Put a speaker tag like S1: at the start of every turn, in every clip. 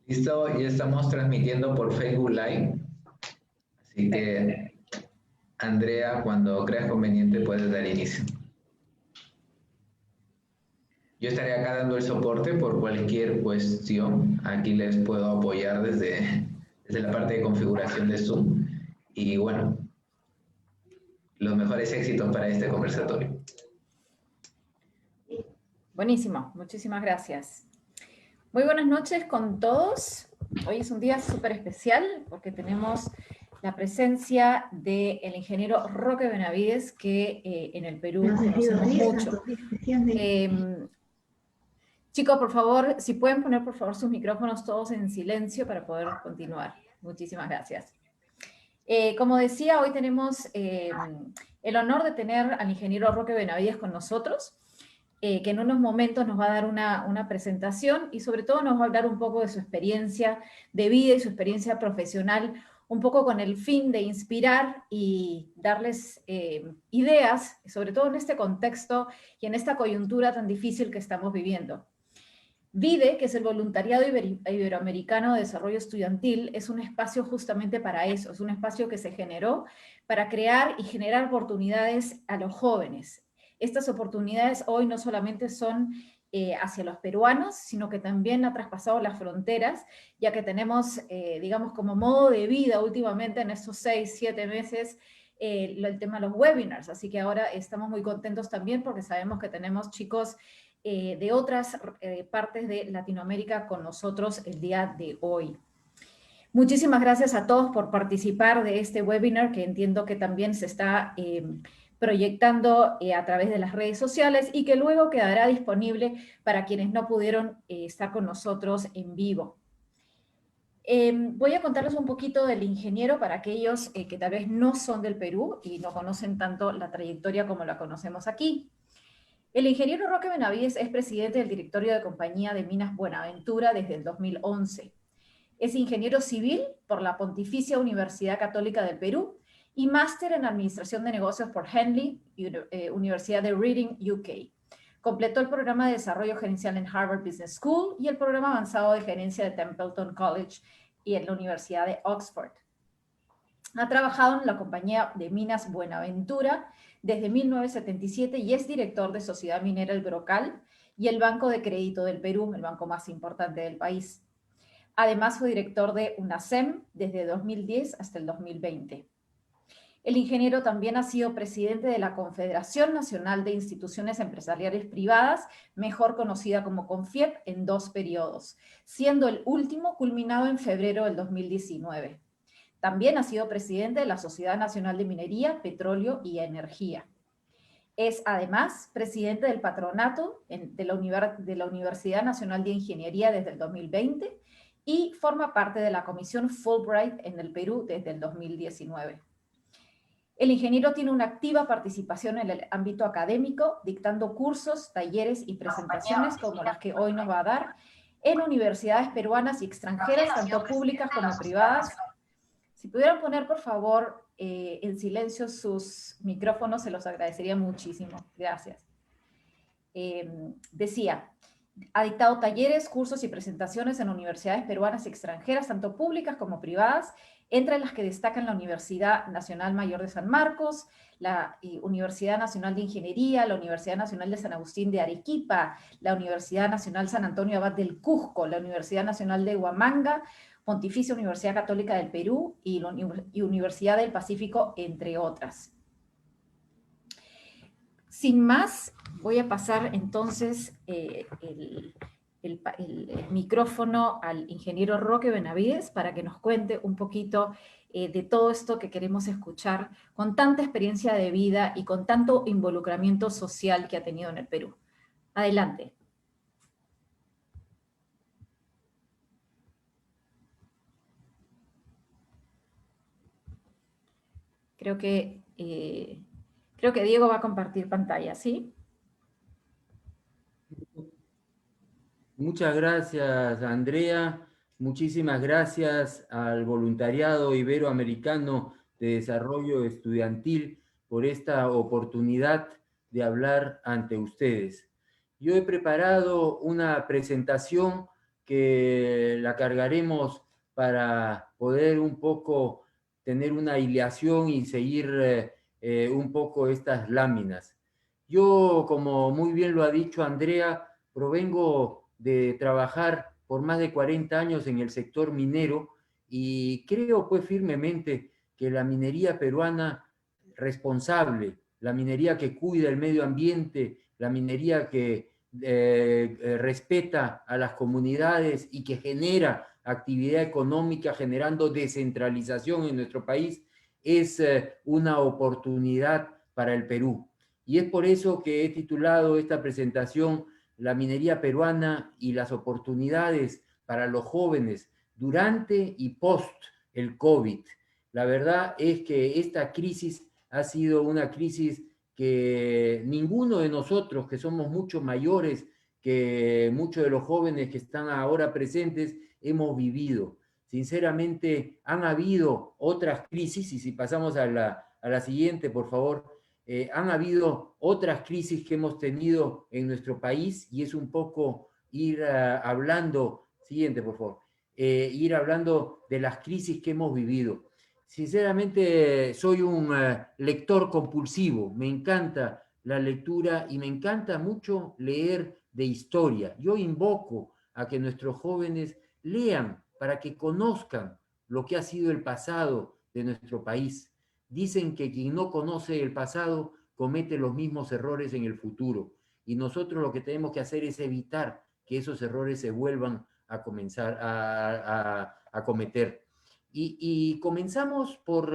S1: Listo, ya estamos transmitiendo por Facebook Live, así que Andrea, cuando creas conveniente puedes dar inicio. Yo estaré acá dando el soporte por cualquier cuestión. Aquí les puedo apoyar desde la parte de configuración de Zoom. Y bueno, los mejores éxitos para este conversatorio.
S2: Buenísimo, muchísimas gracias. Muy buenas noches con todos. Hoy es un día súper especial porque tenemos la presencia del ingeniero Roque Benavides, que en el Perú conocemos mucho. Chicos, por favor, si pueden poner por favor sus micrófonos todos en silencio para poder continuar. Muchísimas gracias. Como decía, hoy tenemos el honor de tener al ingeniero Roque Benavides con nosotros, que en unos momentos nos va a dar una presentación y sobre todo nos va a hablar un poco de su experiencia de vida y su experiencia profesional, un poco con el fin de inspirar y darles ideas, sobre todo en este contexto y en esta coyuntura tan difícil que estamos viviendo. VIDE, que es el Voluntariado Iberoamericano de Desarrollo Estudiantil, es un espacio justamente para eso, es un espacio que se generó para crear y generar oportunidades a los jóvenes. Estas oportunidades hoy no solamente son hacia los peruanos, sino que también ha traspasado las fronteras, ya que tenemos, digamos, como modo de vida últimamente en estos 6, 7 meses, el tema de los webinars, así que ahora estamos muy contentos también porque sabemos que tenemos chicos de otras partes de Latinoamérica con nosotros el día de hoy. Muchísimas gracias a todos por participar de este webinar, que entiendo que también se está proyectando a través de las redes sociales y que luego quedará disponible para quienes no pudieron estar con nosotros en vivo. Voy a contarles un poquito del ingeniero para aquellos que tal vez no son del Perú y no conocen tanto la trayectoria como la conocemos aquí. El ingeniero Roque Benavides es presidente del directorio de Compañía de Minas Buenaventura desde el 2011. Es ingeniero civil por la Pontificia Universidad Católica del Perú y máster en Administración de Negocios por Henley, Universidad de Reading, UK. Completó el programa de desarrollo gerencial en Harvard Business School y el programa avanzado de gerencia de Templeton College y en la Universidad de Oxford. Ha trabajado en la Compañía de Minas Buenaventura desde 1977 y es director de Sociedad Minera El Brocal y el Banco de Crédito del Perú, el banco más importante del país. Además fue director de UNACEM desde 2010 hasta el 2020. El ingeniero también ha sido presidente de la Confederación Nacional de Instituciones Empresariales Privadas, mejor conocida como CONFIEP, en 2 periodos, siendo el último culminado en febrero del 2019. También ha sido presidente de la Sociedad Nacional de Minería, Petróleo y Energía. Es además presidente del patronato de la Universidad Nacional de Ingeniería desde el 2020 y forma parte de la Comisión Fulbright en el Perú desde el 2019. El ingeniero tiene una activa participación en el ámbito académico, dictando cursos, talleres y presentaciones como las que hoy nos va a dar en universidades peruanas y extranjeras, tanto públicas como privadas. Si pudieran poner, por favor, en silencio sus micrófonos, se los agradecería muchísimo. Gracias. Decía, ha dictado talleres, cursos y presentaciones en universidades peruanas y extranjeras, tanto públicas como privadas, entre las que destacan la Universidad Nacional Mayor de San Marcos, la Universidad Nacional de Ingeniería, la Universidad Nacional de San Agustín de Arequipa, la Universidad Nacional San Antonio Abad del Cusco, la Universidad Nacional de Huamanga, Pontificia Universidad Católica del Perú y la Universidad del Pacífico, entre otras. Sin más, voy a pasar entonces el micrófono al ingeniero Roque Benavides para que nos cuente un poquito de todo esto que queremos escuchar con tanta experiencia de vida y con tanto involucramiento social que ha tenido en el Perú. Adelante. Creo que Diego va a compartir pantalla, ¿sí?
S3: Muchas gracias, Andrea. Muchísimas gracias al Voluntariado Iberoamericano de Desarrollo Estudiantil por esta oportunidad de hablar ante ustedes. Yo he preparado una presentación que la cargaremos para poder un poco tener una hilación y seguir un poco estas láminas. Yo, como muy bien lo ha dicho Andrea, provengo de trabajar por más de 40 años en el sector minero y creo pues firmemente que la minería peruana responsable, la minería que cuida el medio ambiente, la minería que respeta a las comunidades y que genera actividad económica generando descentralización en nuestro país, es una oportunidad para el Perú. Y es por eso que he titulado esta presentación La minería peruana y las oportunidades para los jóvenes durante y post el COVID. La verdad es que esta crisis ha sido una crisis que ninguno de nosotros, que somos mucho mayores que muchos de los jóvenes que están ahora presentes, hemos vivido. Sinceramente, han habido otras crisis, y si pasamos a la siguiente, por favor, han habido otras crisis que hemos tenido en nuestro país, y es un poco ir hablando, siguiente, por favor, ir hablando de las crisis que hemos vivido. Sinceramente, soy un lector compulsivo, me encanta la lectura y me encanta mucho leer de historia. Yo invoco a que nuestros jóvenes lean para que conozcan lo que ha sido el pasado de nuestro país. Dicen que quien no conoce el pasado comete los mismos errores en el futuro. Y nosotros lo que tenemos que hacer es evitar que esos errores se vuelvan a comenzar a cometer. Y comenzamos por,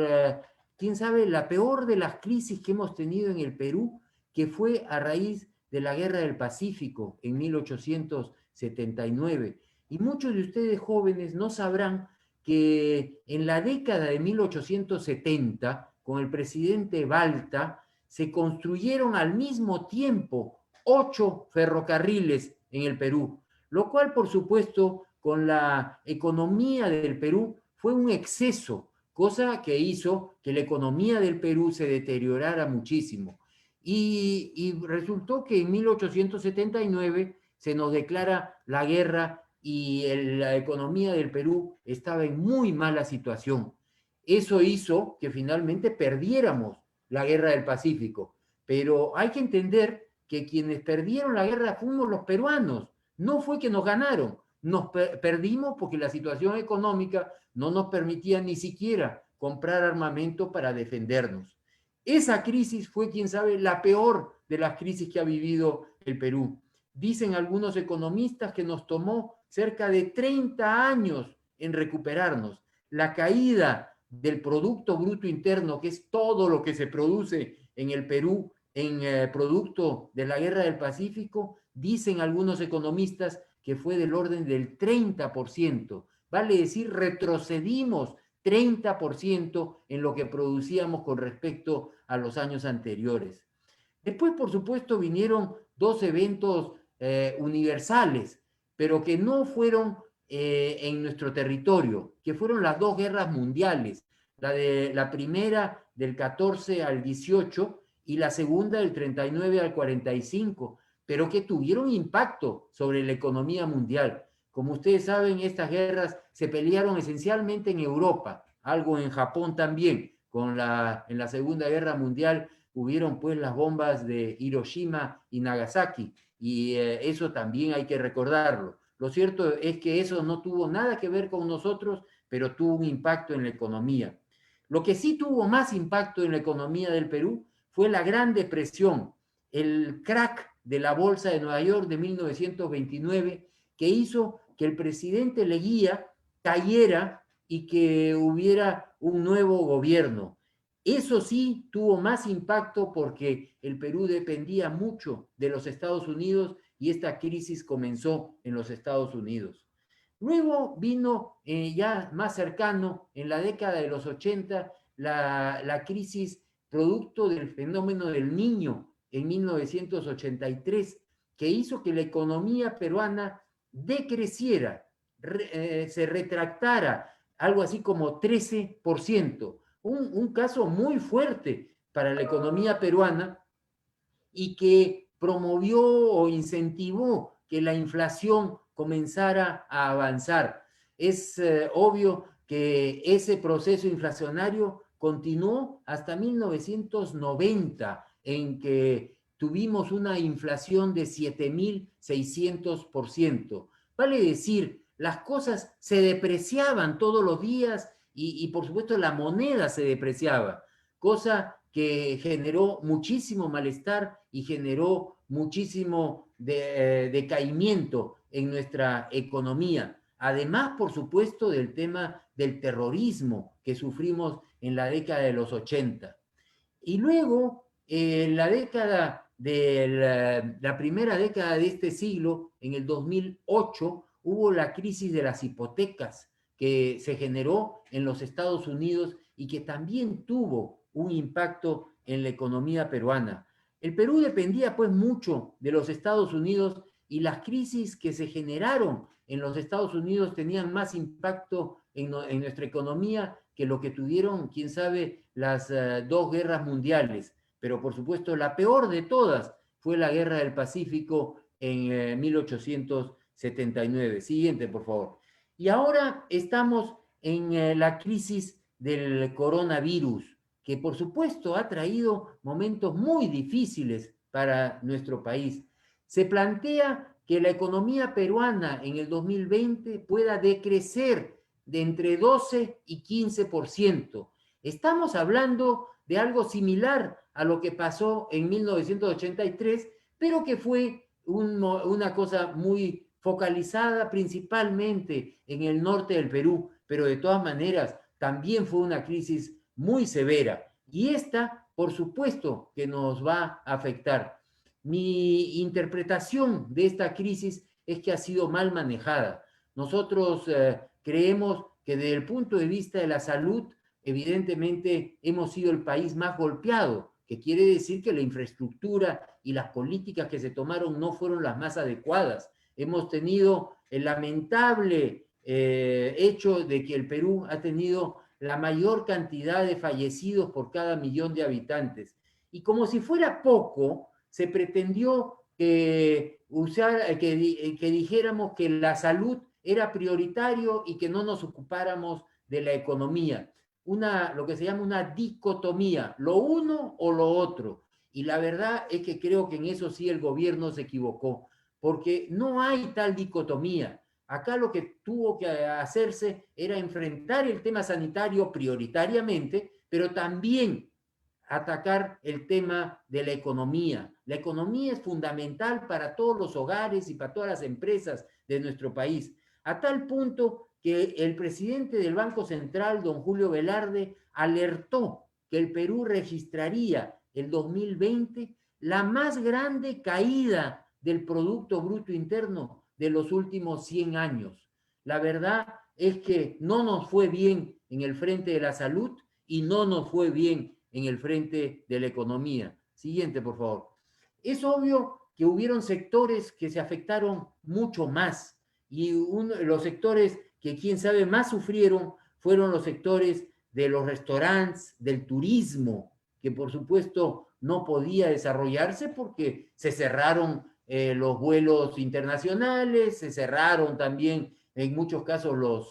S3: quién sabe, la peor de las crisis que hemos tenido en el Perú, que fue a raíz de la Guerra del Pacífico en 1879. Y muchos de ustedes jóvenes no sabrán que en la década de 1870, con el presidente Balta, se construyeron al mismo tiempo 8 ferrocarriles en el Perú, lo cual, por supuesto, con la economía del Perú fue un exceso, cosa que hizo que la economía del Perú se deteriorara muchísimo. Y resultó que en 1879 se nos declara la guerra y la economía del Perú estaba en muy mala situación. Eso hizo que finalmente perdiéramos la guerra del Pacífico. Pero hay que entender que quienes perdieron la guerra fuimos los peruanos. No fue que nos ganaron, nos perdimos porque la situación económica no nos permitía ni siquiera comprar armamento para defendernos. Esa crisis fue, quién sabe, la peor de las crisis que ha vivido el Perú. Dicen algunos economistas que nos tomó cerca de 30 años en recuperarnos. La caída del Producto Bruto Interno, que es todo lo que se produce en el Perú en producto de la Guerra del Pacífico, dicen algunos economistas que fue del orden del 30%. Vale decir, retrocedimos 30% en lo que producíamos con respecto a los años anteriores. Después, por supuesto, vinieron 2 eventos universales, pero que no fueron en nuestro territorio, que fueron las 2 guerras mundiales, la primera del 14 al 18 y la segunda del 39 al 45, pero que tuvieron impacto sobre la economía mundial. Como ustedes saben, estas guerras se pelearon esencialmente en Europa, algo en Japón también. En la Segunda Guerra Mundial hubieron pues las bombas de Hiroshima y Nagasaki, y eso también hay que recordarlo. Lo cierto es que eso no tuvo nada que ver con nosotros, pero tuvo un impacto en la economía. Lo que sí tuvo más impacto en la economía del Perú fue la Gran Depresión, el crack de la Bolsa de Nueva York de 1929, que hizo que el presidente Leguía cayera y que hubiera un nuevo gobierno. Eso sí tuvo más impacto porque el Perú dependía mucho de los Estados Unidos y esta crisis comenzó en los Estados Unidos. Luego vino ya más cercano, en la década de los 80, la crisis producto del fenómeno del Niño en 1983, que hizo que la economía peruana decreciera, se retractara algo así como 13%, un caso muy fuerte para la economía peruana y que promovió o incentivó que la inflación comenzara a avanzar. Es obvio que ese proceso inflacionario continuó hasta 1990, en que tuvimos una inflación de 7.600%. Vale decir, las cosas se depreciaban todos los días y por supuesto la moneda se depreciaba, cosa que generó muchísimo malestar y generó muchísimo decaimiento en nuestra economía. Además, por supuesto, del tema del terrorismo que sufrimos en la década de los 80. Y luego, en la década de la primera década de este siglo, en el 2008, hubo la crisis de las hipotecas que se generó en los Estados Unidos y que también tuvo un impacto en la economía peruana. El Perú dependía pues mucho de los Estados Unidos y las crisis que se generaron en los Estados Unidos tenían más impacto en nuestra economía que lo que tuvieron, quién sabe, las dos guerras mundiales. Pero por supuesto la peor de todas fue la Guerra del Pacífico en 1879. Siguiente, por favor. Y ahora estamos en la crisis del coronavirus, que por supuesto ha traído momentos muy difíciles para nuestro país. Se plantea que la economía peruana en el 2020 pueda decrecer de entre 12 y 15%. Estamos hablando de algo similar a lo que pasó en 1983, pero que fue una cosa muy focalizada principalmente en el norte del Perú, pero de todas maneras también fue una crisis muy severa. Y esta, por supuesto, que nos va a afectar. Mi interpretación de esta crisis es que ha sido mal manejada. Nosotros creemos que desde el punto de vista de la salud, evidentemente hemos sido el país más golpeado, que quiere decir que la infraestructura y las políticas que se tomaron no fueron las más adecuadas. Hemos tenido el lamentable hecho de que el Perú ha tenido la mayor cantidad de fallecidos por cada millón de habitantes. Y como si fuera poco, se pretendió que dijéramos que la salud era prioritario y que no nos ocupáramos de la economía. Lo que se llama una dicotomía, lo uno o lo otro. Y la verdad es que creo que en eso sí el gobierno se equivocó, porque no hay tal dicotomía. Acá lo que tuvo que hacerse era enfrentar el tema sanitario prioritariamente, pero también atacar el tema de la economía. La economía es fundamental para todos los hogares y para todas las empresas de nuestro país, a tal punto que el presidente del Banco Central, don Julio Velarde, alertó que el Perú registraría el 2020 la más grande caída del Producto Bruto Interno de los últimos 100 años. La verdad es que no nos fue bien en el frente de la salud y no nos fue bien en el frente de la economía. Siguiente, por favor. Es obvio que hubieron sectores que se afectaron mucho más y los sectores que quién sabe más sufrieron fueron los sectores de los restaurantes, del turismo, que por supuesto no podía desarrollarse porque se cerraron los vuelos internacionales, se cerraron también en muchos casos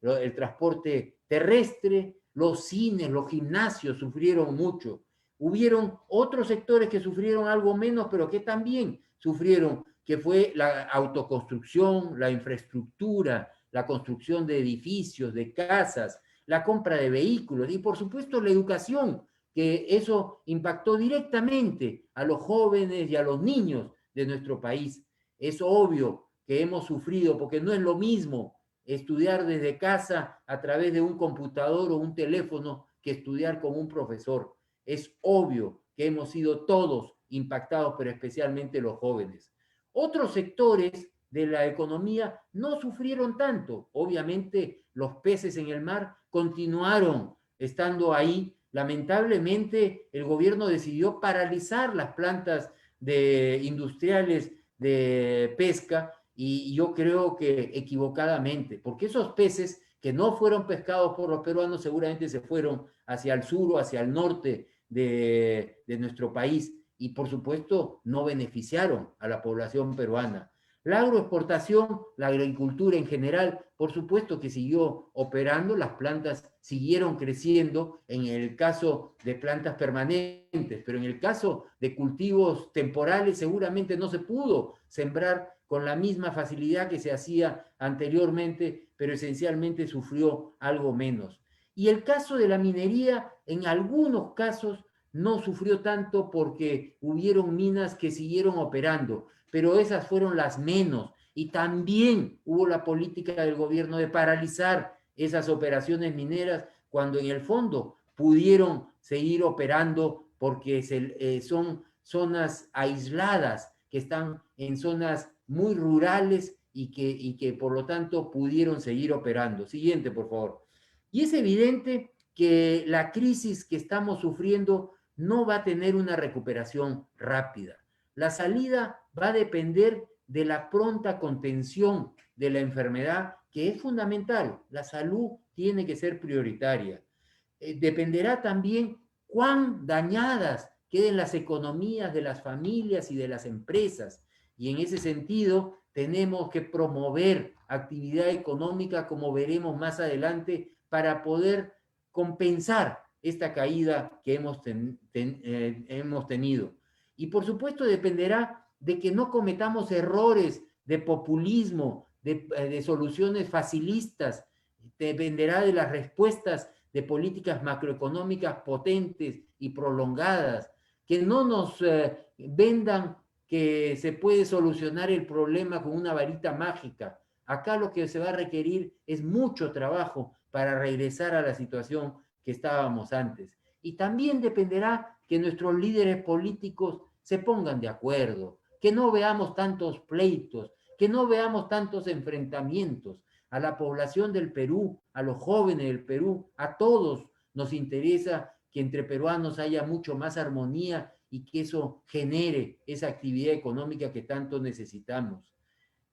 S3: el transporte terrestre, los cines, los gimnasios sufrieron mucho. Hubieron otros sectores que sufrieron algo menos, pero que también sufrieron, que fue la autoconstrucción, la infraestructura, la construcción de edificios, de casas, la compra de vehículos y por supuesto la educación, que eso impactó directamente a los jóvenes y a los niños de nuestro país. Es obvio que hemos sufrido porque no es lo mismo estudiar desde casa a través de un computador o un teléfono que estudiar con un profesor. Es obvio que hemos sido todos impactados, pero especialmente los jóvenes. Otros sectores de la economía no sufrieron tanto. Obviamente los peces en el mar continuaron estando ahí. Lamentablemente el gobierno decidió paralizar las plantas industriales de pesca y yo creo que equivocadamente, porque esos peces que no fueron pescados por los peruanos seguramente se fueron hacia el sur o hacia el norte de nuestro país y por supuesto no beneficiaron a la población peruana. La agroexportación, la agricultura en general, por supuesto que siguió operando, las plantas siguieron creciendo en el caso de plantas permanentes, pero en el caso de cultivos temporales seguramente no se pudo sembrar con la misma facilidad que se hacía anteriormente, pero esencialmente sufrió algo menos. Y el caso de la minería, en algunos casos, no sufrió tanto porque hubieron minas que siguieron operando, pero esas fueron las menos. Y también hubo la política del gobierno de paralizar esas operaciones mineras cuando en el fondo pudieron seguir operando porque son zonas aisladas que están en zonas muy rurales y que por lo tanto pudieron seguir operando. Siguiente, por favor. Y es evidente que la crisis que estamos sufriendo no va a tener una recuperación rápida. La salida va a depender de la pronta contención de la enfermedad, que es fundamental. La salud tiene que ser prioritaria. Dependerá también cuán dañadas queden las economías de las familias y de las empresas. Y en ese sentido, tenemos que promover actividad económica, como veremos más adelante, para poder compensar esta caída que hemos tenido. Y por supuesto dependerá de que no cometamos errores de populismo, de soluciones facilistas, dependerá de las respuestas de políticas macroeconómicas potentes y prolongadas, que no nos vendan que se puede solucionar el problema con una varita mágica. Acá lo que se va a requerir es mucho trabajo para regresar a la situación que estábamos antes. Y también dependerá que nuestros líderes políticos se pongan de acuerdo, que no veamos tantos pleitos, que no veamos tantos enfrentamientos. A la población del Perú, a los jóvenes del Perú, a todos nos interesa que entre peruanos haya mucho más armonía y que eso genere esa actividad económica que tanto necesitamos.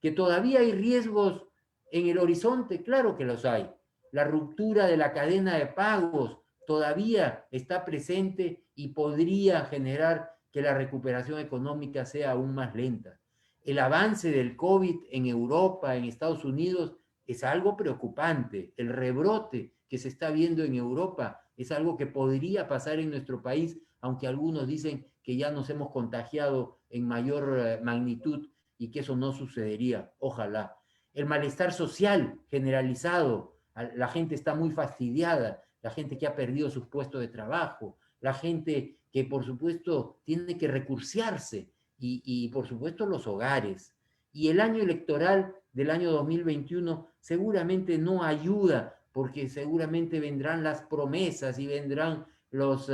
S3: Que todavía hay riesgos en el horizonte, claro que los hay. La ruptura de la cadena de pagos todavía está presente y podría generar que la recuperación económica sea aún más lenta. El avance del COVID en Europa, en Estados Unidos, es algo preocupante. El rebrote que se está viendo en Europa es algo que podría pasar en nuestro país, aunque algunos dicen que ya nos hemos contagiado en mayor magnitud y que eso no sucedería. Ojalá. El malestar social generalizado, la gente está muy fastidiada, la gente que ha perdido sus puestos de trabajo, la gente que por supuesto tiene que recursearse y por supuesto los hogares. Y el año electoral del año 2021 seguramente no ayuda porque seguramente vendrán las promesas y vendrán los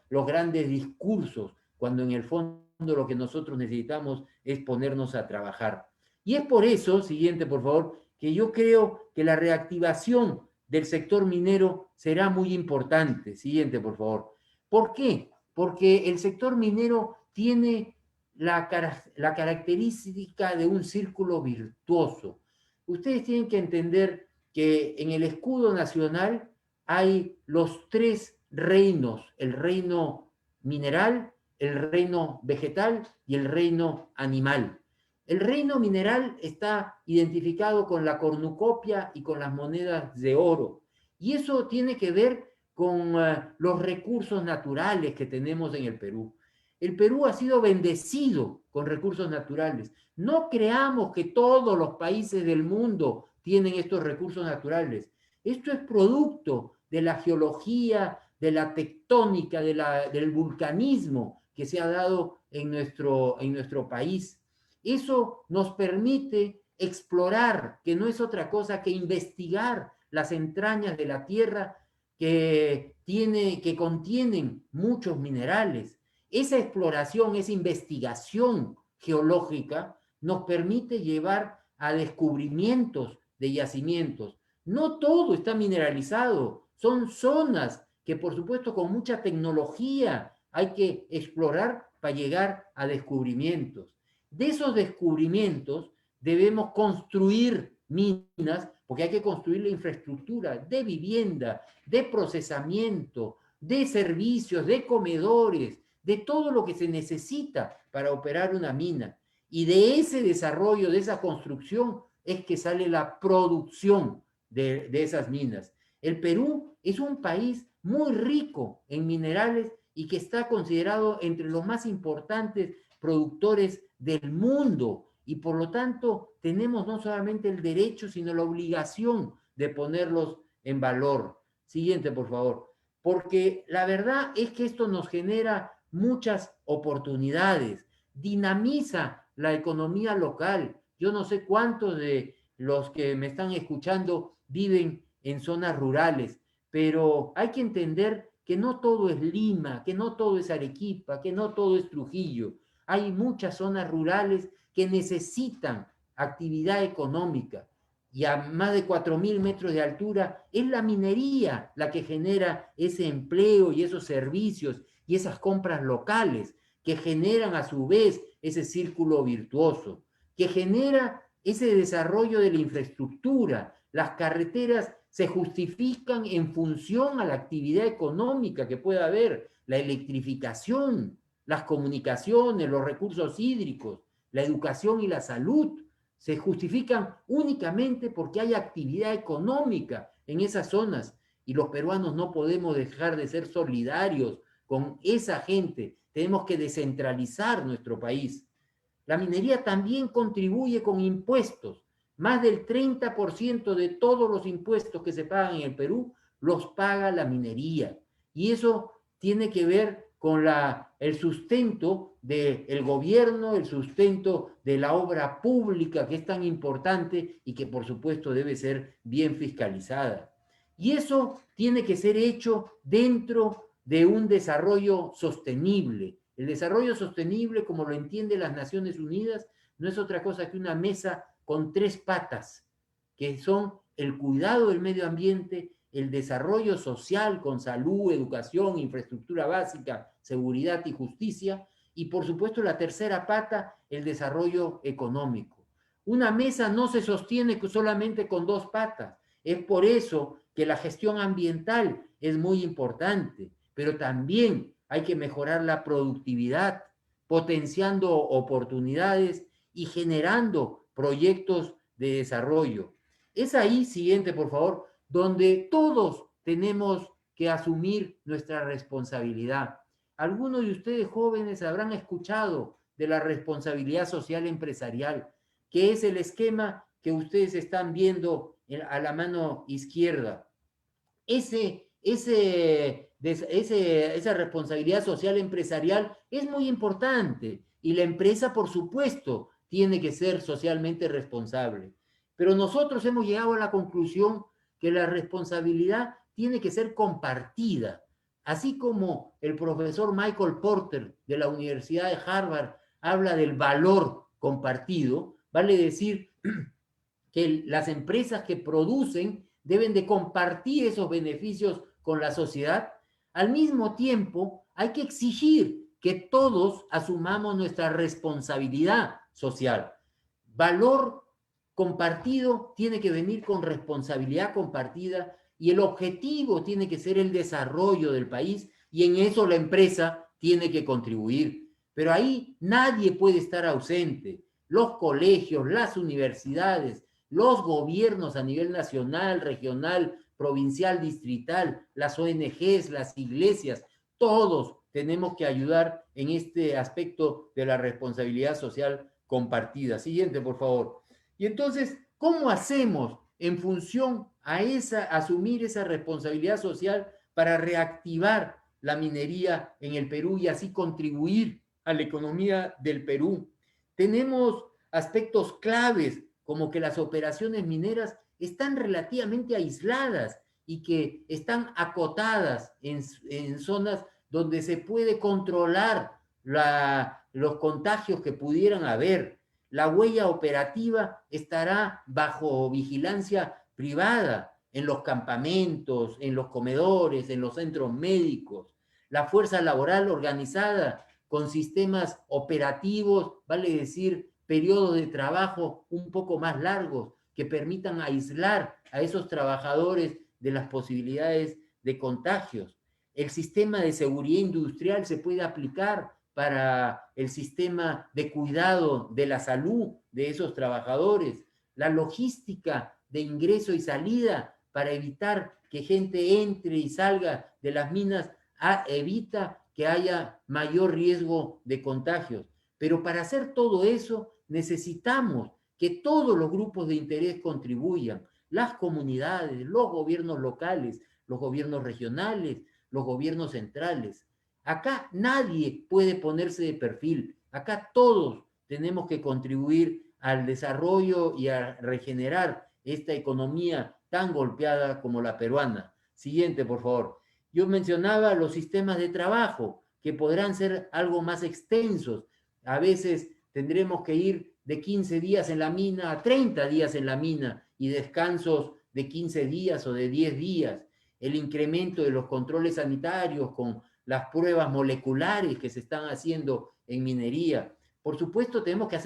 S3: grandes discursos, cuando en el fondo lo que nosotros necesitamos es ponernos a trabajar. Y es por eso, siguiente por favor, que yo creo que la reactivación del sector minero será muy importante. Siguiente por favor. ¿Por qué? Porque el sector minero tiene la característica de un círculo virtuoso. Ustedes tienen que entender que en el escudo nacional hay los tres reinos, el reino mineral, el reino vegetal y el reino animal. El reino mineral está identificado con la cornucopia y con las monedas de oro. Y eso tiene que ver con los recursos naturales que tenemos en el Perú. El Perú ha sido bendecido con recursos naturales. No creamos que todos los países del mundo tienen estos recursos naturales. Esto es producto de la geología, de la tectónica, del vulcanismo que se ha dado en nuestro país. Eso nos permite explorar, que no es otra cosa que investigar las entrañas de la tierra que contienen muchos minerales. Esa exploración, esa investigación geológica nos permite llevar a descubrimientos de yacimientos. No todo está mineralizado, son zonas que por supuesto con mucha tecnología hay que explorar para llegar a descubrimientos. De esos descubrimientos debemos construir minas, porque hay que construir la infraestructura de vivienda, de procesamiento, de servicios, de comedores, de todo lo que se necesita para operar una mina. Y de ese desarrollo, de esa construcción, es que sale la producción de esas minas. El Perú es un país muy rico en minerales y que está considerado entre los más importantes productores del mundo. Y por lo tanto, tenemos no solamente el derecho, sino la obligación de ponerlos en valor. Siguiente, por favor. Porque la verdad es que esto nos genera muchas oportunidades, dinamiza la economía local. Yo no sé cuántos de los que me están escuchando viven en zonas rurales, pero hay que entender que no todo es Lima, que no todo es Arequipa, que no todo es Trujillo. Hay muchas zonas rurales que necesitan actividad económica y a más de 4.000 metros de altura es la minería la que genera ese empleo y esos servicios y esas compras locales que generan a su vez ese círculo virtuoso, que genera ese desarrollo de la infraestructura. Las carreteras se justifican en función a la actividad económica que pueda haber, la electrificación, las comunicaciones, los recursos hídricos, la educación y la salud se justifican únicamente porque hay actividad económica en esas zonas y los peruanos no podemos dejar de ser solidarios con esa gente. Tenemos que descentralizar nuestro país. La minería también contribuye con impuestos. Más del 30% de todos los impuestos que se pagan en el Perú los paga la minería. Y eso tiene que ver con el sustento del gobierno, el sustento de la obra pública que es tan importante y que por supuesto debe ser bien fiscalizada. Y eso tiene que ser hecho dentro de un desarrollo sostenible. El desarrollo sostenible, como lo entienden las Naciones Unidas, no es otra cosa que una mesa con 3 patas, que son el cuidado del medio ambiente, el desarrollo social con salud, educación, infraestructura básica, seguridad y justicia, y por supuesto la tercera pata, el desarrollo económico. Una mesa no se sostiene solamente con 2 patas, es por eso que la gestión ambiental es muy importante, pero también hay que mejorar la productividad, potenciando oportunidades y generando proyectos de desarrollo. Es ahí, siguiente, por favor, donde todos tenemos que asumir nuestra responsabilidad. Algunos de ustedes jóvenes habrán escuchado de la responsabilidad social empresarial, que es el esquema que ustedes están viendo a la mano izquierda. Esa responsabilidad social empresarial es muy importante y la empresa, por supuesto, tiene que ser socialmente responsable. Pero nosotros hemos llegado a la conclusión que la responsabilidad tiene que ser compartida. Así como el profesor Michael Porter de la Universidad de Harvard habla del valor compartido, vale decir que las empresas que producen deben de compartir esos beneficios con la sociedad. Al mismo tiempo, hay que exigir que todos asumamos nuestra responsabilidad social. Valor compartido tiene que venir con responsabilidad compartida y el objetivo tiene que ser el desarrollo del país y en eso la empresa tiene que contribuir. Pero ahí nadie puede estar ausente. Los colegios, las universidades, los gobiernos a nivel nacional, regional, provincial, distrital, las ONGs, las iglesias, todos tenemos que ayudar en este aspecto de la responsabilidad social compartida. Siguiente, por favor. Y entonces, ¿cómo hacemos en función a asumir esa responsabilidad social para reactivar la minería en el Perú y así contribuir a la economía del Perú? Tenemos aspectos claves como que las operaciones mineras están relativamente aisladas y que están acotadas en zonas donde se puede controlar los contagios que pudieran haber. La huella operativa estará bajo vigilancia privada en los campamentos, en los comedores, en los centros médicos. La fuerza laboral organizada con sistemas operativos, vale decir, periodos de trabajo un poco más largos que permitan aislar a esos trabajadores de las posibilidades de contagios. El sistema de seguridad industrial se puede aplicar para el sistema de cuidado de la salud de esos trabajadores, la logística de ingreso y salida para evitar que gente entre y salga de las minas, evita que haya mayor riesgo de contagios. Pero para hacer todo eso necesitamos que todos los grupos de interés contribuyan, las comunidades, los gobiernos locales, los gobiernos regionales, los gobiernos centrales. Acá nadie puede ponerse de perfil, acá todos tenemos que contribuir al desarrollo y a regenerar esta economía tan golpeada como la peruana. Siguiente, por favor. Yo mencionaba los sistemas de trabajo, que podrán ser algo más extensos. A veces tendremos que ir de 15 días en la mina a 30 días en la mina y descansos de 15 días o de 10 días. El incremento de los controles sanitarios con las pruebas moleculares que se están haciendo en minería. Por supuesto, tenemos que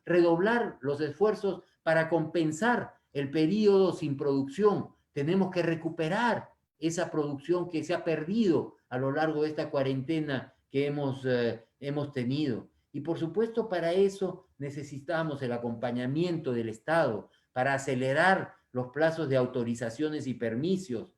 S3: redoblar los esfuerzos para compensar el periodo sin producción. Tenemos que recuperar esa producción que se ha perdido a lo largo de esta cuarentena que hemos tenido. Y por supuesto, para eso necesitamos el acompañamiento del Estado, para acelerar los plazos de autorizaciones y permisos,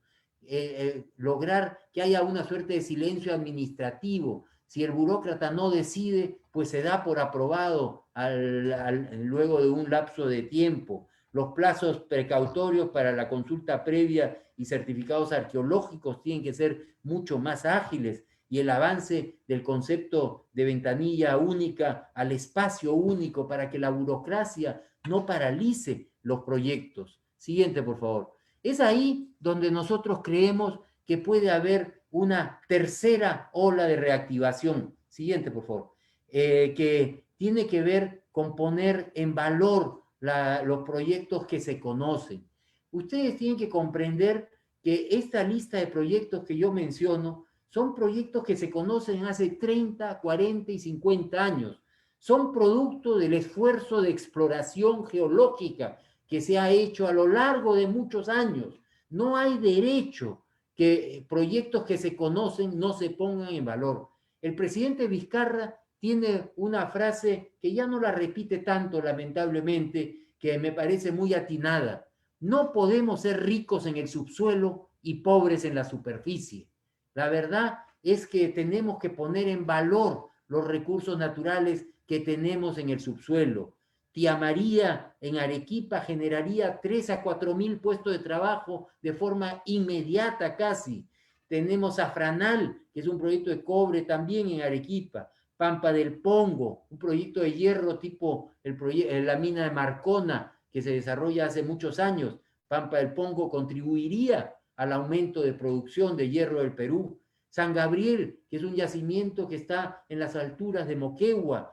S3: lograr que haya una suerte de silencio administrativo. Si el burócrata no decide, pues se da por aprobado luego de un lapso de tiempo. Los plazos precautorios para la consulta previa y certificados arqueológicos tienen que ser mucho más ágiles, y el avance del concepto de ventanilla única al espacio único para que la burocracia no paralice los proyectos. Siguiente, por favor. Es ahí donde nosotros creemos que puede haber una tercera ola de reactivación. Siguiente, por favor. Que tiene que ver con poner en valor los proyectos que se conocen. Ustedes tienen que comprender que esta lista de proyectos que yo menciono son proyectos que se conocen hace 30, 40 y 50 años. Son producto del esfuerzo de exploración geológica que se ha hecho a lo largo de muchos años. No hay derecho que proyectos que se conocen no se pongan en valor. El presidente Vizcarra tiene una frase que ya no la repite tanto, lamentablemente, que me parece muy atinada. No podemos ser ricos en el subsuelo y pobres en la superficie. La verdad es que tenemos que poner en valor los recursos naturales que tenemos en el subsuelo. Tía María en Arequipa generaría 3 a 4 mil puestos de trabajo de forma inmediata casi. Tenemos Afranal, que es un proyecto de cobre también en Arequipa. Pampa del Pongo, un proyecto de hierro tipo la mina de Marcona, que se desarrolla hace muchos años. Pampa del Pongo contribuiría al aumento de producción de hierro del Perú. San Gabriel, que es un yacimiento que está en las alturas de Moquegua,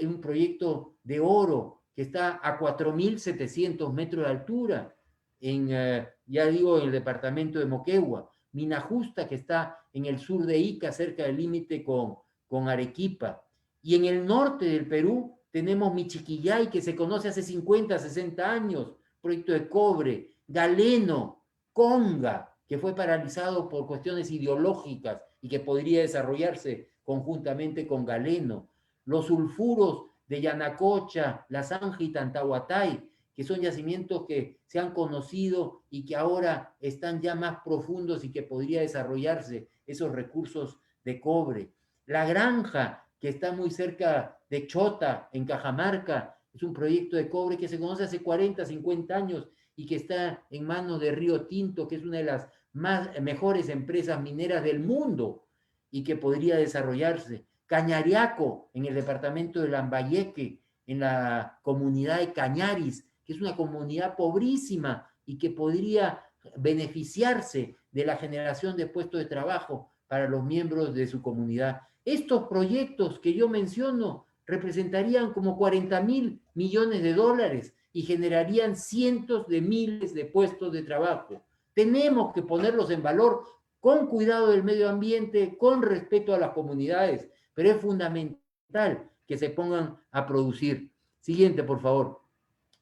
S3: un proyecto de oro que está a 4.700 metros de altura, ya digo, en el departamento de Moquegua. Mina Justa, que está en el sur de Ica, cerca del límite con Arequipa. Y en el norte del Perú tenemos Michiquillay, que se conoce hace 50, 60 años, proyecto de cobre. Galeno, Conga, que fue paralizado por cuestiones ideológicas y que podría desarrollarse conjuntamente con Galeno. Los sulfuros de Yanacocha, La Zanja y Tantahuatay, que son yacimientos que se han conocido y que ahora están ya más profundos y que podría desarrollarse esos recursos de cobre. La Granja, que está muy cerca de Chota, en Cajamarca, es un proyecto de cobre que se conoce hace 40, 50 años y que está en manos de Río Tinto, que es una de las mejores empresas mineras del mundo y que podría desarrollarse. Cañariaco, en el departamento de Lambayeque, en la comunidad de Cañaris, que es una comunidad pobrísima y que podría beneficiarse de la generación de puestos de trabajo para los miembros de su comunidad. Estos proyectos que yo menciono representarían como 40.000 millones de dólares y generarían cientos de miles de puestos de trabajo. Tenemos que ponerlos en valor con cuidado del medio ambiente, con respeto a las comunidades, pero es fundamental que se pongan a producir. Siguiente, por favor.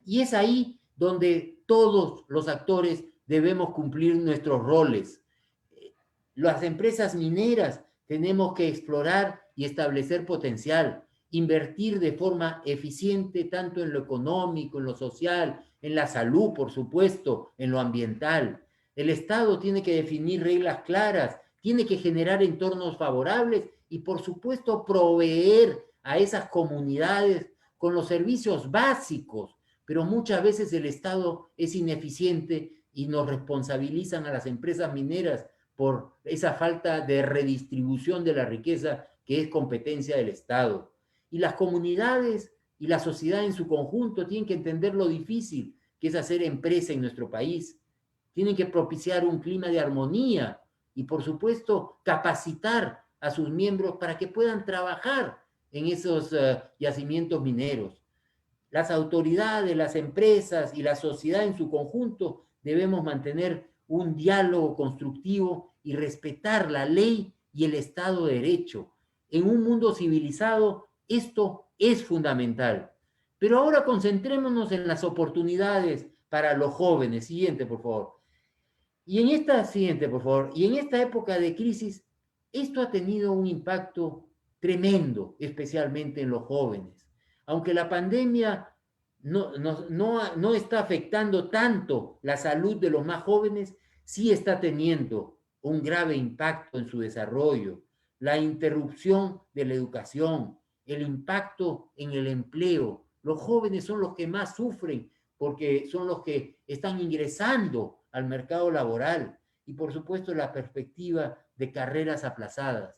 S3: Y es ahí donde todos los actores debemos cumplir nuestros roles. Las empresas mineras tenemos que explorar y establecer potencial, invertir de forma eficiente tanto en lo económico, en lo social, en la salud, por supuesto, en lo ambiental. El Estado tiene que definir reglas claras, tiene que generar entornos favorables y, por supuesto, proveer a esas comunidades con los servicios básicos, pero muchas veces el Estado es ineficiente y nos responsabilizan a las empresas mineras por esa falta de redistribución de la riqueza que es competencia del Estado. Y las comunidades y la sociedad en su conjunto tienen que entender lo difícil que es hacer empresa en nuestro país. Tienen que propiciar un clima de armonía y, por supuesto, capacitar a sus miembros para que puedan trabajar en esos yacimientos mineros. Las autoridades, las empresas y la sociedad en su conjunto debemos mantener un diálogo constructivo y respetar la ley y el Estado de Derecho. En un mundo civilizado, esto es fundamental. Pero ahora concentrémonos en las oportunidades para los jóvenes. Siguiente, por favor. Y en esta época de crisis, esto ha tenido un impacto tremendo, especialmente en los jóvenes. Aunque la pandemia no está afectando tanto la salud de los más jóvenes, sí está teniendo un grave impacto en su desarrollo, la interrupción de la educación, el impacto en el empleo. Los jóvenes son los que más sufren porque son los que están ingresando al mercado laboral y, por supuesto, la perspectiva de carreras aplazadas.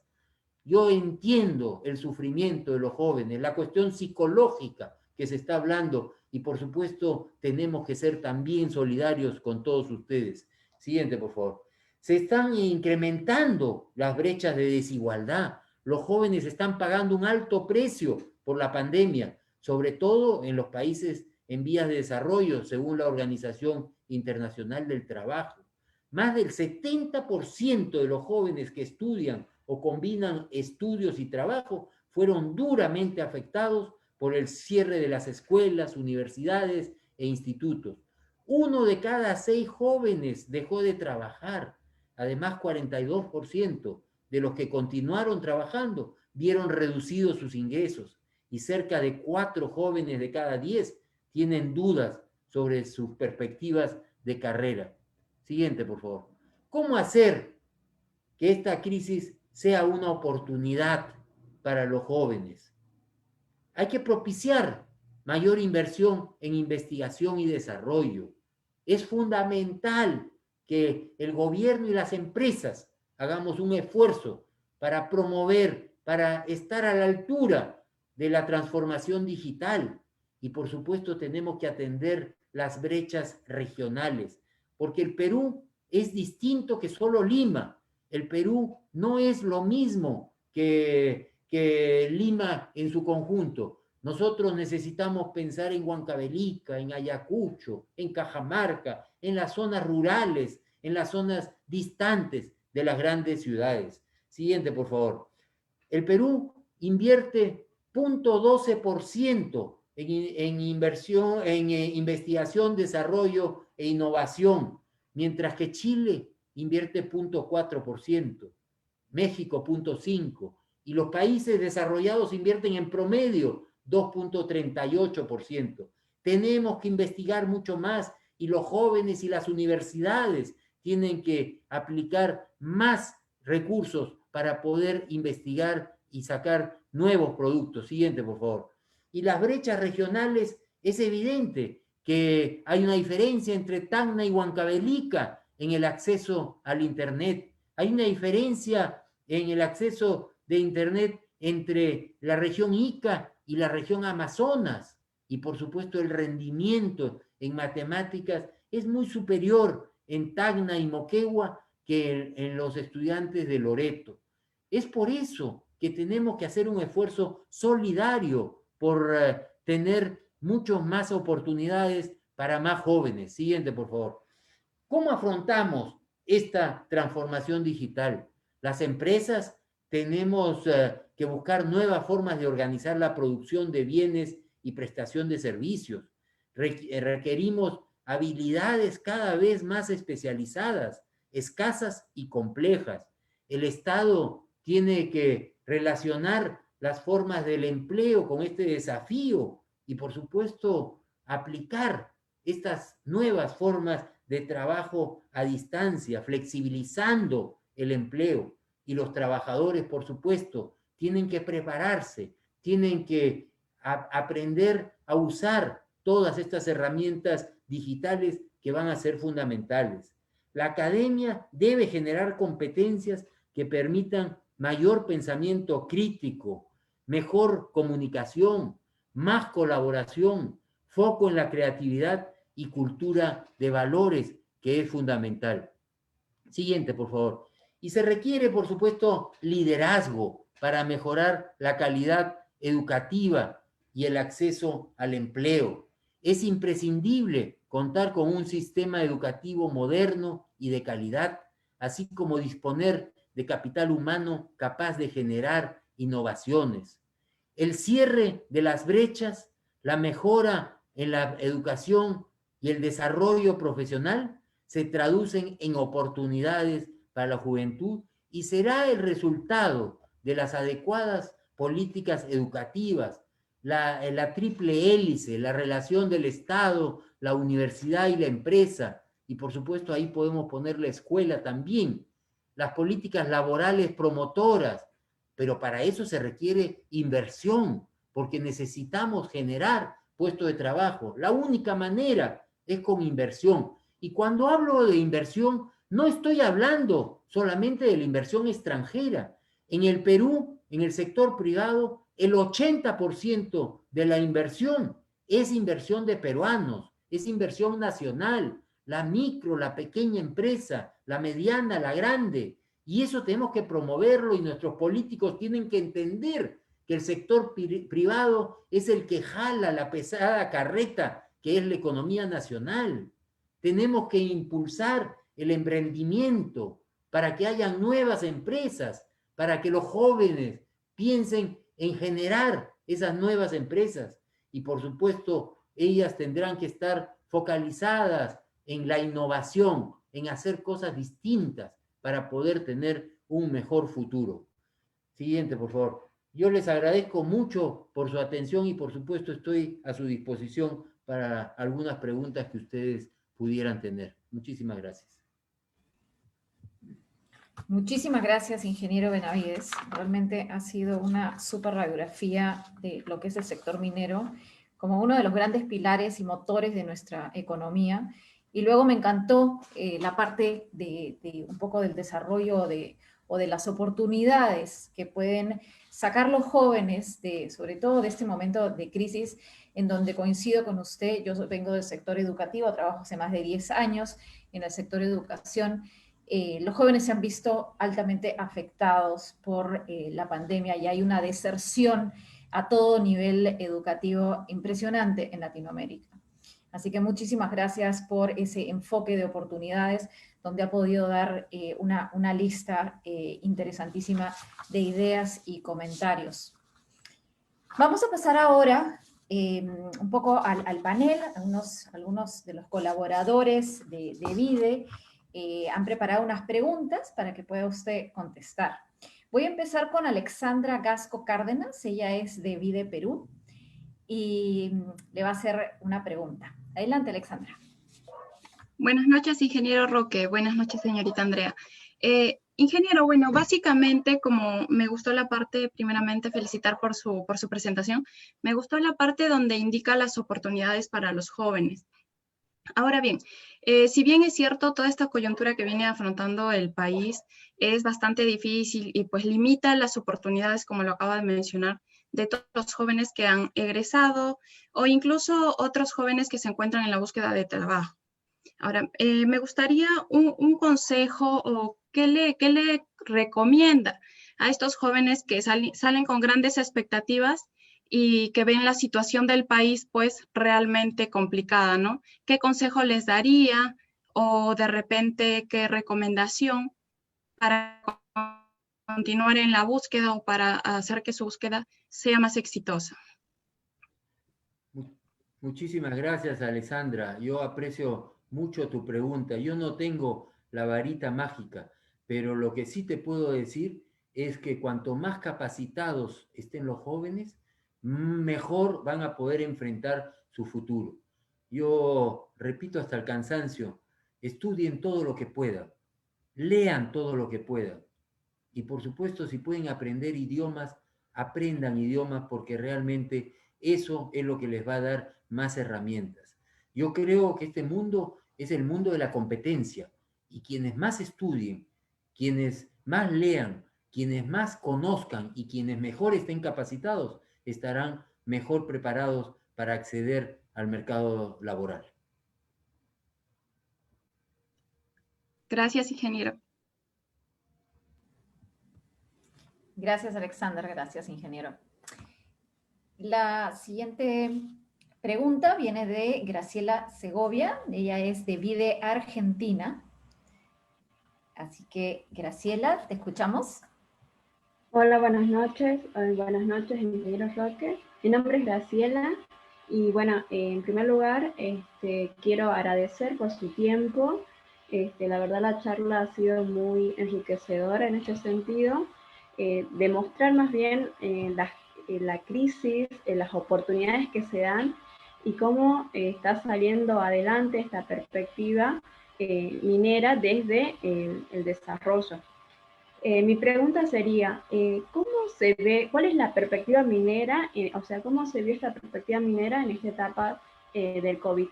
S3: Yo entiendo el sufrimiento de los jóvenes, la cuestión psicológica que se está hablando y, por supuesto, tenemos que ser también solidarios con todos ustedes. Siguiente, por favor. Se están incrementando las brechas de desigualdad. Los jóvenes están pagando un alto precio por la pandemia, sobre todo en los países en vías de desarrollo, según la Organización Internacional del Trabajo. Más del 70% de los jóvenes que estudian o combinan estudios y trabajo fueron duramente afectados por el cierre de las escuelas, universidades e institutos. 1 de cada 6 jóvenes dejó de trabajar. Además, 42% de los que continuaron trabajando vieron reducidos sus ingresos y cerca de 4 jóvenes de cada 10 tienen dudas sobre sus perspectivas de carrera. Siguiente, por favor. ¿Cómo hacer que esta crisis sea una oportunidad para los jóvenes? Hay que propiciar mayor inversión en investigación y desarrollo. Es fundamental que el gobierno y las empresas hagamos un esfuerzo para promover, para estar a la altura de la transformación digital. Y, por supuesto, tenemos que atender las brechas regionales, porque el Perú es distinto que solo Lima. El Perú no es lo mismo que Lima en su conjunto. Nosotros necesitamos pensar en Huancavelica, en Ayacucho, en Cajamarca, en las zonas rurales, en las zonas distantes de las grandes ciudades. Siguiente, por favor. El Perú invierte 0.12% en inversión, en investigación, desarrollo e innovación, mientras que Chile invierte 0.4%, México 0.5%, y los países desarrollados invierten en promedio 2.38%. Tenemos que investigar mucho más y los jóvenes y las universidades tienen que aplicar más recursos para poder investigar y sacar nuevos productos. Siguiente, por favor. Y las brechas regionales, es evidente que hay una diferencia entre Tacna y Huancavelica en el acceso al Internet. Hay una diferencia en el acceso de Internet entre la región Ica y la región Amazonas. Y, por supuesto, el rendimiento en matemáticas es muy superior en Tacna y Moquegua que en los estudiantes de Loreto. Es por eso que tenemos que hacer un esfuerzo solidario por tener muchas más oportunidades para más jóvenes. Siguiente, por favor. ¿Cómo afrontamos esta transformación digital? Las empresas tenemos que buscar nuevas formas de organizar la producción de bienes y prestación de servicios. Requerimos habilidades cada vez más especializadas, escasas y complejas. El Estado tiene que relacionar las formas del empleo con este desafío y, por supuesto, aplicar estas nuevas formas de trabajo a distancia, flexibilizando el empleo. Y los trabajadores, por supuesto, tienen que prepararse, tienen que aprender a usar todas estas herramientas digitales que van a ser fundamentales. La academia debe generar competencias que permitan mayor pensamiento crítico, mejor comunicación, más colaboración, foco en la creatividad y cultura de valores, que es fundamental. Siguiente, por favor. Y se requiere, por supuesto, liderazgo para mejorar la calidad educativa y el acceso al empleo. Es imprescindible contar con un sistema educativo moderno y de calidad, así como disponer de capital humano capaz de generar innovaciones. El cierre de las brechas, la mejora en la educación y el desarrollo profesional se traducen en oportunidades para la juventud y será el resultado de las adecuadas políticas educativas, la triple hélice, la relación del Estado, la universidad y la empresa, y por supuesto ahí podemos poner la escuela también, las políticas laborales promotoras, pero para eso se requiere inversión, porque necesitamos generar puestos de trabajo. La única manera es con inversión. Y cuando hablo de inversión, no estoy hablando solamente de la inversión extranjera. En el Perú, en el sector privado, el 80% de la inversión es inversión de peruanos, es inversión nacional, la micro, la pequeña empresa, la mediana, la grande. Y eso tenemos que promoverlo y nuestros políticos tienen que entender que el sector privado es el que jala la pesada carreta que es la economía nacional. Tenemos que impulsar el emprendimiento para que haya nuevas empresas, para que los jóvenes piensen en generar esas nuevas empresas. Y por supuesto, ellas tendrán que estar focalizadas en la innovación, en hacer cosas distintas para poder tener un mejor futuro. Siguiente, por favor. Yo les agradezco mucho por su atención y por supuesto estoy a su disposición para algunas preguntas que ustedes pudieran tener. Muchísimas gracias.
S2: Muchísimas gracias, ingeniero Benavides. Realmente ha sido una súper radiografía de lo que es el sector minero como uno de los grandes pilares y motores de nuestra economía. Y luego me encantó la parte de un poco del desarrollo o de las oportunidades que pueden sacar los jóvenes, sobre todo de este momento de crisis, en donde coincido con usted. Yo vengo del sector educativo, trabajo hace más de 10 años en el sector de educación. Los jóvenes se han visto altamente afectados por la pandemia y hay una deserción a todo nivel educativo impresionante en Latinoamérica. Así que muchísimas gracias por ese enfoque de oportunidades donde ha podido dar una lista interesantísima de ideas y comentarios. Vamos a pasar ahora un poco al panel. Algunos de los colaboradores de VIDE han preparado unas preguntas para que pueda usted contestar. Voy a empezar con Alexandra Gasco Cárdenas, ella es de VIDE Perú, y le va a hacer una pregunta. Adelante, Alexandra.
S4: Buenas noches, ingeniero Roque. Buenas noches, señorita Andrea. Ingeniero, bueno, básicamente, como me gustó la parte, primeramente felicitar por su presentación, me gustó la parte donde indica las oportunidades para los jóvenes. Ahora bien, si bien es cierto, toda esta coyuntura que viene afrontando el país es bastante difícil y pues limita las oportunidades, como lo acaba de mencionar, de todos los jóvenes que han egresado o incluso otros jóvenes que se encuentran en la búsqueda de trabajo. Ahora, me gustaría un consejo o qué le recomienda a estos jóvenes que salen con grandes expectativas y que ven la situación del país pues realmente complicada, ¿no? ¿Qué consejo les daría o de repente qué recomendación para continuar en la búsqueda o para hacer que su búsqueda sea más exitosa?
S3: Muchísimas gracias, Alexandra. Yo aprecio mucho tu pregunta. Yo no tengo la varita mágica, pero lo que sí te puedo decir es que cuanto más capacitados estén los jóvenes, mejor van a poder enfrentar su futuro. Yo repito hasta el cansancio, estudien todo lo que puedan, lean todo lo que puedan. Y por supuesto, si pueden aprender idiomas, aprendan idiomas porque realmente eso es lo que les va a dar más herramientas. Yo creo que este mundo es el mundo de la competencia y quienes más estudien, quienes más lean, quienes más conozcan y quienes mejor estén capacitados, estarán mejor preparados para acceder al mercado laboral.
S4: Gracias, ingeniero.
S2: Gracias, Alexander. Gracias, ingeniero. La siguiente pregunta viene de Graciela Segovia. Ella es de Vide, Argentina. Así que, Graciela, te escuchamos.
S5: Hola, buenas noches. Buenas noches, ingeniero Roque. Mi nombre es Graciela y bueno, en primer lugar, quiero agradecer por su tiempo. La verdad la charla ha sido muy enriquecedora en este sentido. Demostrar más bien la crisis, las oportunidades que se dan y cómo está saliendo adelante esta perspectiva minera desde el desarrollo. Mi pregunta sería, ¿cómo se ve, cuál es la perspectiva minera, o sea, cómo se ve esta perspectiva minera en esta etapa del COVID?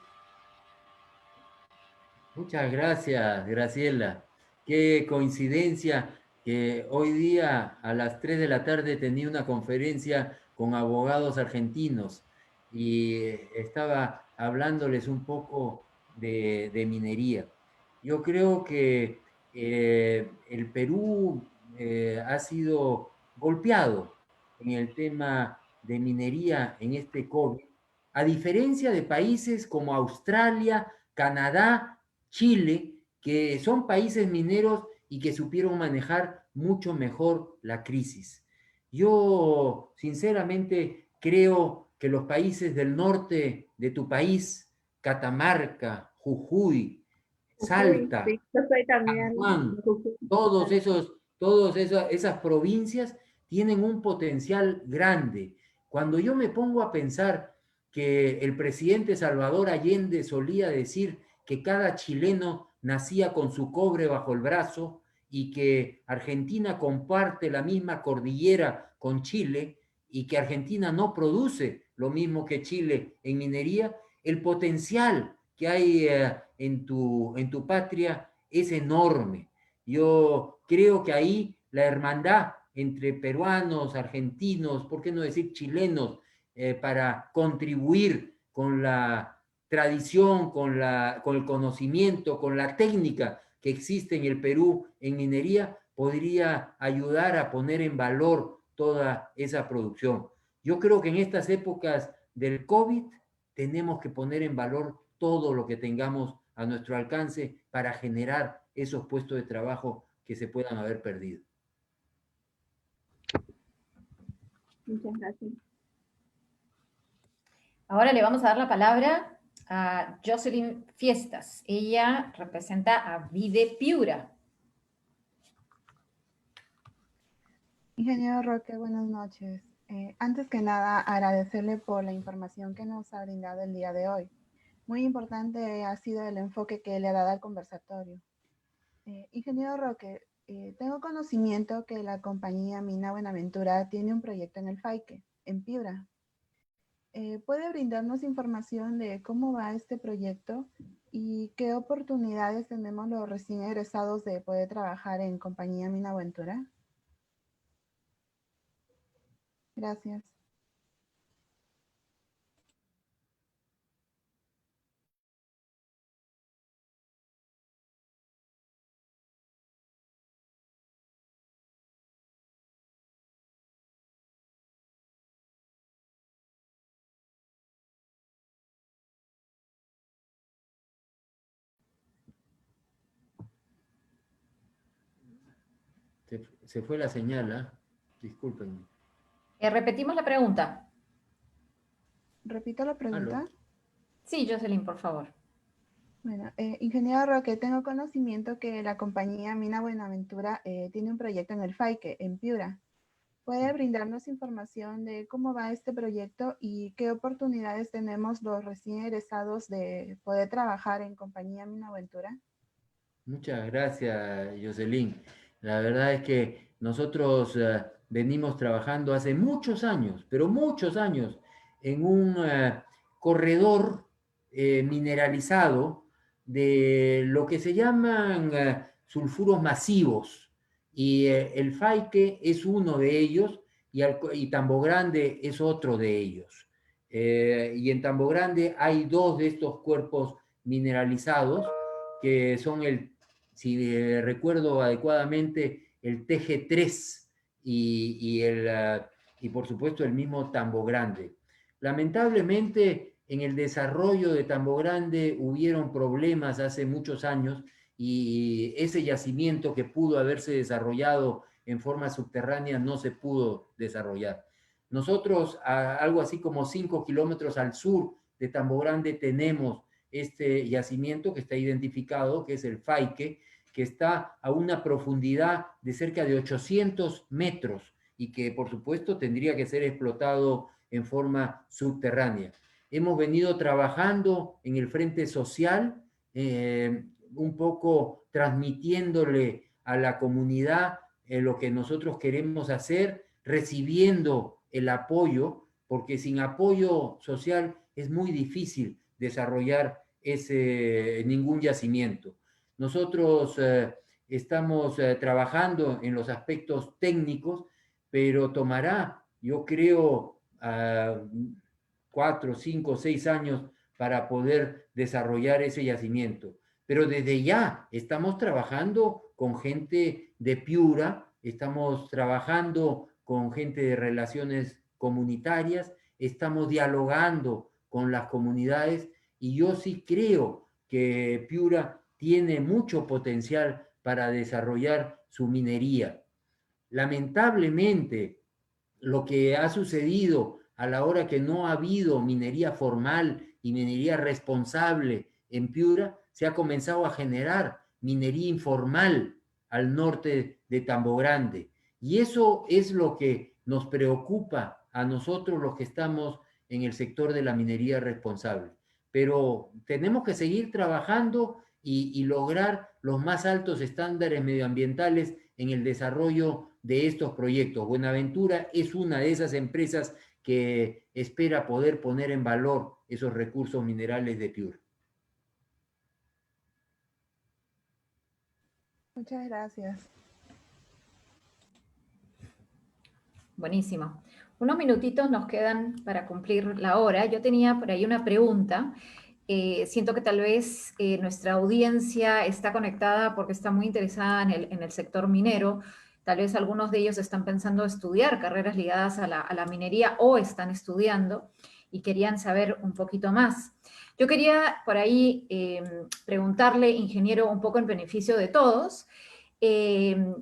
S3: Muchas gracias, Graciela. Qué coincidencia que hoy día a las 3 de la tarde tenía una conferencia con abogados argentinos y estaba hablándoles un poco de minería. Yo creo que el Perú ha sido golpeado en el tema de minería en este COVID, a diferencia de países como Australia, Canadá, Chile, que son países mineros y que supieron manejar mucho mejor la crisis. Yo sinceramente creo que los países del norte de tu país, Catamarca, Jujuy,
S5: Jujuy,
S3: Salta,
S5: sí, yo soy
S3: San
S5: también
S3: Juan,
S5: de Jujuy.
S3: todas esas provincias tienen un potencial grande. Cuando yo me pongo a pensar que el presidente Salvador Allende solía decir que cada chileno nacía con su cobre bajo el brazo y que Argentina comparte la misma cordillera con Chile y que Argentina no produce lo mismo que Chile en minería, el potencial que hay en tu patria es enorme. Yo creo que ahí la hermandad entre peruanos, argentinos, ¿por qué no decir chilenos, para contribuir con la tradición, con el conocimiento, con la técnica que existe en el Perú en minería, podría ayudar a poner en valor toda esa producción. Yo creo que en estas épocas del COVID tenemos que poner en valor todo lo que tengamos a nuestro alcance para generar esos puestos de trabajo que se puedan haber perdido.
S5: Muchas gracias.
S2: Ahora le vamos a dar la palabra a Jocelyn Fiestas. Ella representa a Vide Piura.
S6: Ingeniero Roque, buenas noches. Antes que nada, agradecerle por la información que nos ha brindado el día de hoy. Muy importante ha sido el enfoque que le ha dado al conversatorio. Ingeniero Roque, tengo conocimiento que la compañía Mina Buenaventura tiene un proyecto en el Faique, en Piura. ¿Puede brindarnos información de cómo va este proyecto y qué oportunidades tenemos los recién egresados de poder trabajar en compañía Mina Buenaventura? Gracias.
S3: Se fue la señal, ¿eh? Disculpen.
S2: Repetimos la pregunta.
S6: Repito la pregunta.
S3: ¿Aló?
S2: Sí, Jocelyn, por favor.
S6: Bueno, ingeniero Roque, tengo conocimiento que la compañía Mina Buenaventura tiene un proyecto en el Faique, en Piura. ¿Puede brindarnos información de cómo va este proyecto y qué oportunidades tenemos los recién egresados de poder trabajar en compañía Mina Buenaventura?
S3: Muchas gracias, Jocelyn. La verdad es que nosotros venimos trabajando hace muchos años, pero muchos años, en un corredor mineralizado de lo que se llaman sulfuros masivos. Y el Faique es uno de ellos y Tambo Grande es otro de ellos. Y en Tambo Grande hay dos de estos cuerpos mineralizados que son si recuerdo adecuadamente, el TG3 y por supuesto el mismo Tambo Grande. Lamentablemente, en el desarrollo de Tambo Grande hubieron problemas hace muchos años y ese yacimiento que pudo haberse desarrollado en forma subterránea no se pudo desarrollar. Nosotros, algo así como 5 kilómetros al sur de Tambo Grande, tenemos este yacimiento que está identificado, que es el Faique, que está a una profundidad de cerca de 800 metros y que por supuesto tendría que ser explotado en forma subterránea. Hemos venido trabajando en el frente social, un poco transmitiéndole a la comunidad lo que nosotros queremos hacer, recibiendo el apoyo, porque sin apoyo social es muy difícil desarrollar ningún yacimiento. Nosotros estamos trabajando en los aspectos técnicos, pero tomará, yo creo, 4, 5, 6 años para poder desarrollar ese yacimiento. Pero desde ya estamos trabajando con gente de Piura, estamos trabajando con gente de relaciones comunitarias, estamos dialogando con las comunidades y yo sí creo que Piura tiene mucho potencial para desarrollar su minería. Lamentablemente, lo que ha sucedido a la hora que no ha habido minería formal y minería responsable en Piura, se ha comenzado a generar minería informal al norte de Tambo Grande. Y eso es lo que nos preocupa a nosotros los que estamos en el sector de la minería responsable. Pero tenemos que seguir trabajando y lograr los más altos estándares medioambientales en el desarrollo de estos proyectos. Buenaventura es una de esas empresas que espera poder poner en valor esos recursos minerales de Piura.
S6: Muchas gracias.
S2: Buenísimo. Unos minutitos nos quedan para cumplir la hora. Yo tenía por ahí una pregunta. Siento que tal vez nuestra audiencia está conectada porque está muy interesada en el sector minero. Tal vez algunos de ellos están pensando estudiar carreras ligadas a la minería o están estudiando y querían saber un poquito más. Yo quería por ahí preguntarle, ingeniero, un poco en beneficio de todos,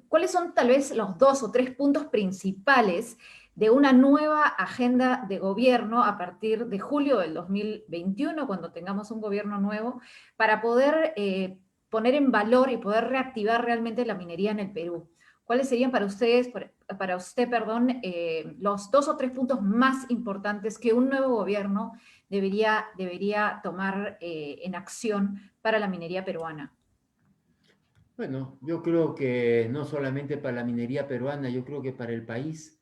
S2: ¿cuáles son tal vez los 2 o 3 puntos principales de una nueva agenda de gobierno a partir de julio del 2021, cuando tengamos un gobierno nuevo, para poder poner en valor y poder reactivar realmente la minería en el Perú? ¿Cuáles serían para ustedes, para usted, perdón, los 2 o 3 puntos más importantes que un nuevo gobierno debería tomar en acción para la minería peruana?
S3: Bueno, yo creo que no solamente para la minería peruana, yo creo que para el país,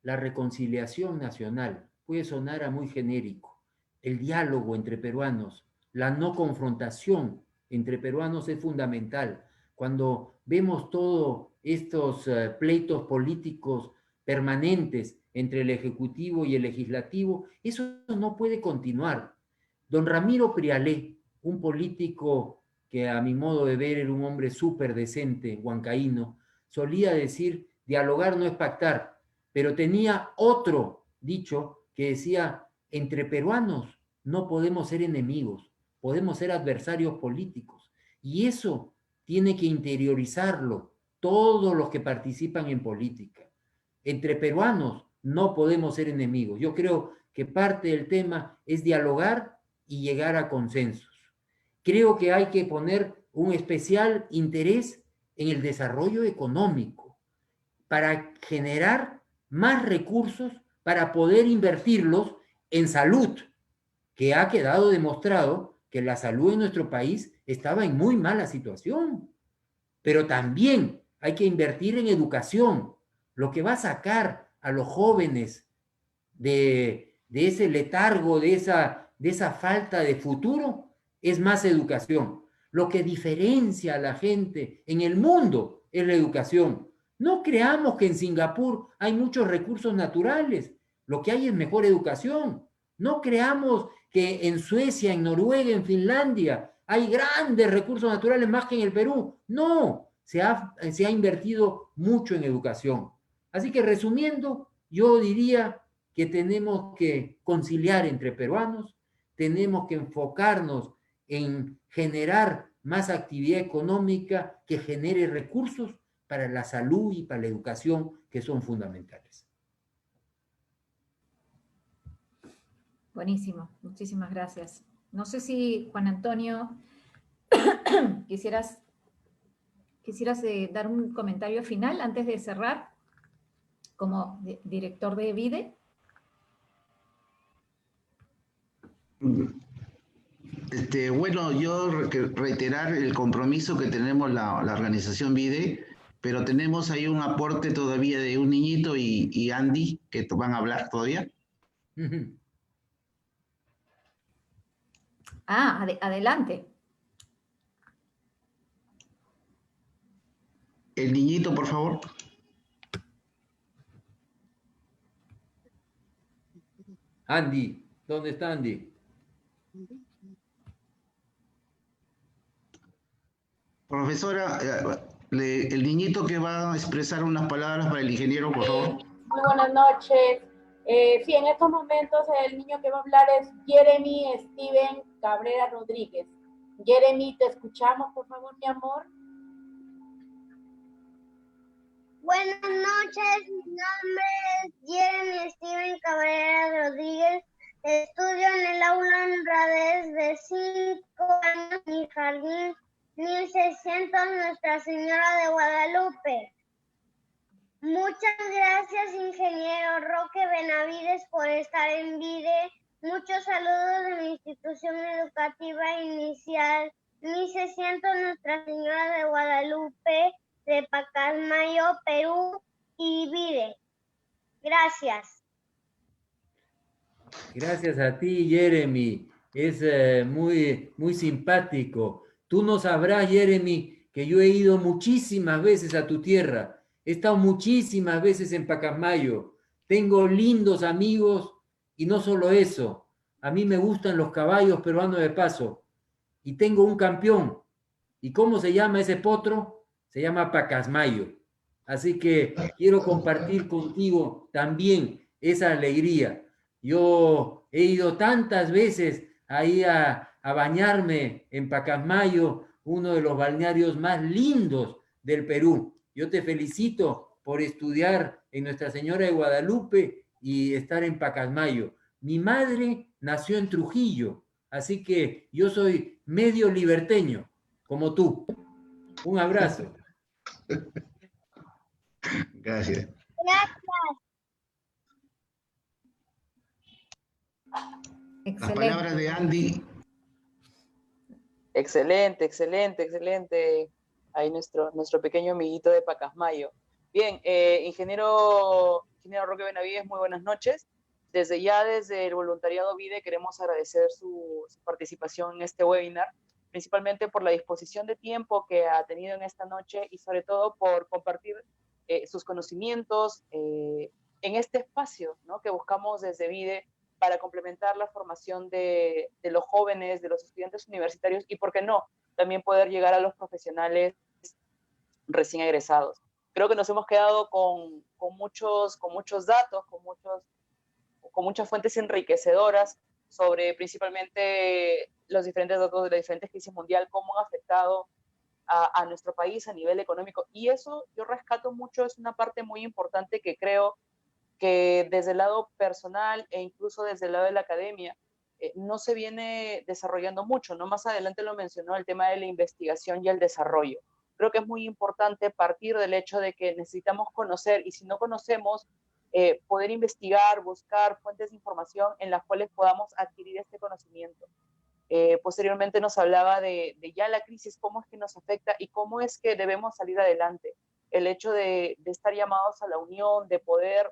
S3: la reconciliación nacional puede sonar a muy genérico. El diálogo entre peruanos, la no confrontación entre peruanos es fundamental. Cuando vemos todos estos pleitos políticos permanentes entre el Ejecutivo y el Legislativo, eso no puede continuar. Don Ramiro Prialé, un político que a mi modo de ver era un hombre súper decente, huancaíno, solía decir, dialogar no es pactar, pero tenía otro dicho que decía, entre peruanos no podemos ser enemigos, podemos ser adversarios políticos. Y eso tiene que interiorizarlo todos los que participan en política. Entre peruanos no podemos ser enemigos. Yo creo que parte del tema es dialogar y llegar a consensos. creo que hay que poner un especial interés en el desarrollo económico para generar más recursos para poder invertirlos en salud, que ha quedado demostrado que la salud en nuestro país estaba en muy mala situación. Pero también hay que invertir en educación, lo que va a sacar a los jóvenes de ese letargo, de esa falta de futuro, es más educación. Lo que diferencia a la gente en el mundo es la educación. No creamos que en Singapur hay muchos recursos naturales, lo que hay es mejor educación. No creamos que en Suecia, en Noruega, en Finlandia hay grandes recursos naturales más que en el Perú. No, se ha invertido mucho en educación. Así que resumiendo, yo diría que tenemos que conciliar entre peruanos, tenemos que enfocarnos en generar más actividad económica que genere recursos para la salud y para la educación, que son fundamentales.
S2: Buenísimo, muchísimas gracias. No sé si, Juan Antonio, quisieras dar un comentario final antes de cerrar como director de VIDE.
S7: Bueno, yo reiterar el compromiso que tenemos la organización VIDE, pero tenemos ahí un aporte todavía de un niñito y Andy, que van a hablar todavía.
S2: Adelante.
S7: El niñito, por favor.
S3: Andy, ¿dónde está Andy?
S7: Profesora, el niñito que va a expresar unas palabras para el ingeniero, por favor.
S8: Muy buenas noches. Sí, en estos momentos el niño que va a hablar es Jeremy Steven Cabrera Rodríguez. Jeremy, te escuchamos, por favor, mi amor.
S9: Buenas noches, mi nombre es Jeremy Steven Cabrera Rodríguez. Estudio en el aula honradez de 5 años en jardín 1600 Nuestra Señora de Guadalupe. Muchas gracias, ingeniero Roque Benavides, por estar en VIDE. Muchos saludos de mi institución educativa inicial 1600 Nuestra Señora de Guadalupe, de Pacasmayo, Perú, y VIDE. Gracias.
S3: Gracias a ti, Jeremy. Es muy, muy simpático. Tú no sabrás, Jeremy, que yo he ido muchísimas veces a tu tierra. He estado muchísimas veces en Pacasmayo. Tengo lindos amigos y no solo eso. A mí me gustan los caballos peruanos de paso. Y tengo un campeón. ¿Y cómo se llama ese potro? Se llama Pacasmayo. Así que quiero compartir contigo también esa alegría. Yo he ido tantas veces ahí a bañarme en Pacasmayo, uno de los balnearios más lindos del Perú. Yo te felicito por estudiar en Nuestra Señora de Guadalupe y estar en Pacasmayo. Mi madre nació en Trujillo, así que yo soy medio liberteño, como tú. Un abrazo.
S7: Gracias.
S2: Excelente.
S7: Las palabras de Andy.
S10: Excelente, excelente, excelente. Ahí nuestro pequeño amiguito de Pacasmayo. Bien, ingeniero Roque Benavides, muy buenas noches. Desde el voluntariado VIDE queremos agradecer su participación en este webinar, principalmente por la disposición de tiempo que ha tenido en esta noche y sobre todo por compartir sus conocimientos en este espacio, ¿no?, que buscamos desde VIDE para complementar la formación de los jóvenes, de los estudiantes universitarios y, ¿por qué no?, también poder llegar a los profesionales recién egresados. Creo que nos hemos quedado con muchos datos, con muchas fuentes enriquecedoras sobre principalmente los diferentes datos de la diferente crisis mundial, cómo han afectado a nuestro país a nivel económico. Y eso yo rescato mucho, es una parte muy importante que creo que desde el lado personal e incluso desde el lado de la academia no se viene desarrollando mucho, ¿no? Más adelante lo mencionó el tema de la investigación y el desarrollo. Creo que es muy importante partir del hecho de que necesitamos conocer, y si no conocemos, poder investigar, buscar fuentes de información en las cuales podamos adquirir este conocimiento. Posteriormente nos hablaba de ya la crisis, cómo es que nos afecta y cómo es que debemos salir adelante. El hecho de estar llamados a la unión, de poder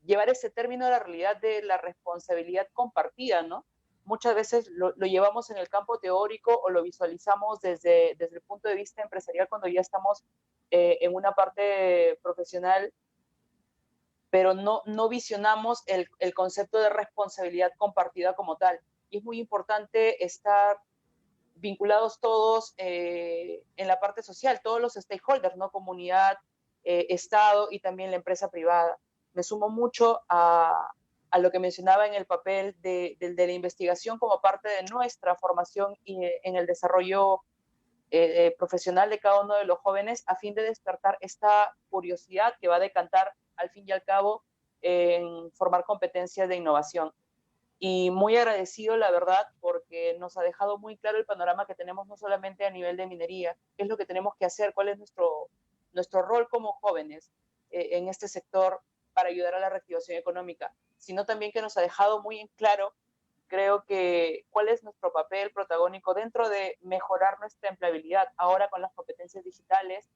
S10: llevar ese término a la realidad de la responsabilidad compartida, ¿no? Muchas veces lo llevamos en el campo teórico o lo visualizamos desde el punto de vista empresarial cuando ya estamos en una parte profesional, pero no visionamos el concepto de responsabilidad compartida como tal. Y es muy importante estar vinculados todos en la parte social, todos los stakeholders, ¿no? Comunidad, Estado y también la empresa privada. Me sumo mucho a lo que mencionaba en el papel de la investigación como parte de nuestra formación y en el desarrollo profesional de cada uno de los jóvenes, a fin de despertar esta curiosidad que va a decantar al fin y al cabo en formar competencias de innovación. Y muy agradecido, la verdad, porque nos ha dejado muy claro el panorama que tenemos no solamente a nivel de minería, qué es lo que tenemos que hacer, cuál es nuestro rol como jóvenes en este sector para ayudar a la reactivación económica, sino también que nos ha dejado muy en claro, creo que, cuál es nuestro papel protagónico dentro de mejorar nuestra empleabilidad ahora con las competencias digitales.